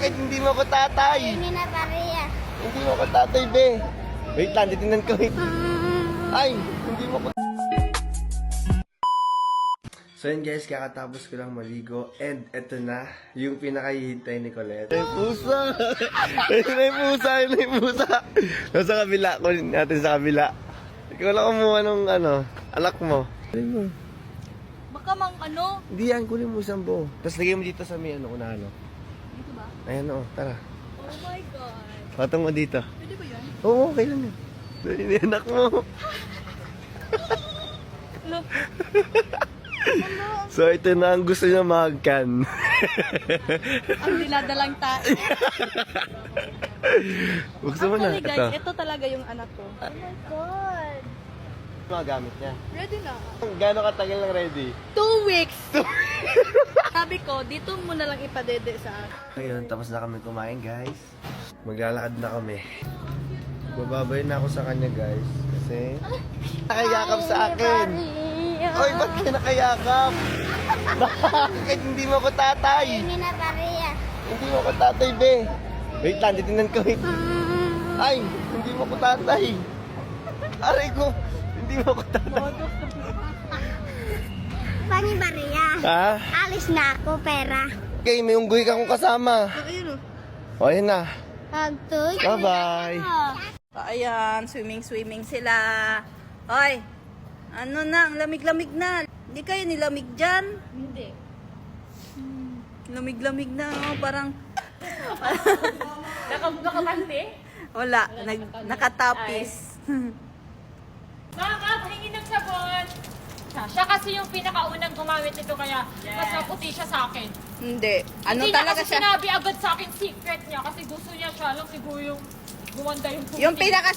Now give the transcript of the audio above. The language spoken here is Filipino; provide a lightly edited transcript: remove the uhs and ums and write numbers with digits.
Bakit hindi mo ko tatay? Hindi na pariya. Hindi mo ko tatay, be. Wait lang, titignan ko. Ay, hindi mo ko... So yun guys, kakatapos ko lang maligo. And eto na, yung pinakahihintay ni Colette. Ay, pusa! Ay, pusa! Ay, pusa! Nasa kabila, kunin natin sa kabila. Ikaw lang kumuha ng anak mo. Kunin mo. Baka mang ano? Hindi yan, kunin mo isang buo. Tapos lagay mo dito sa may unahan. Dito ba? Ayan o, tara. Oh my God. Patong mo dito. Pwede ba yan? Oo, okay lang yan. Dahil yung anak mo. So ito na ang gusto niya magkan. Ang dinadalang tayo. Gusto mo na? Actually guys, ito talaga yung anak ko. Oh my God. Mga gamit niya. Ready na. Gano'ng katagal lang ready? 2 weeks. Sabi ko, dito mo na lang ipadede sa akin. Ngayon, tapos na kami kumain guys. Maglalakad na kami. Bababay na ako sa kanya guys. Kasi nakayakap sa akin. Oy, ba't ka nakayakap? Bakit hindi mo ko tatay? Hindi na pariya. Hindi mo ko tatay, be. Wait lang, titignan ko. Ay, hindi mo ko tatay. Aray ko, hindi mo ko tatay. Pani pariya. Ha? Alis na ako, pera. Okay, may unggoy ka kong kasama. Ayun o. O, ayun na. Hagtoy. Bye-bye. Ayan, swimming sila. Hoy, ano na, ang lamig-lamig na. Hindi kayo nilamig dyan? Hindi. Lamig-lamig na, oh, parang... Nakapante? Wala, nakatapis. Bakit? Hingi ng sabon. Siya kasi yung pinakaunang gumamit nito kaya mas maputi siya sa akin. Hindi. Ano Hindi talaga niya kasi siya? sinabi agad sa akin secret niya kasi gusto niya siya lang siguro yung gumanda yung puti. Yung pinaka...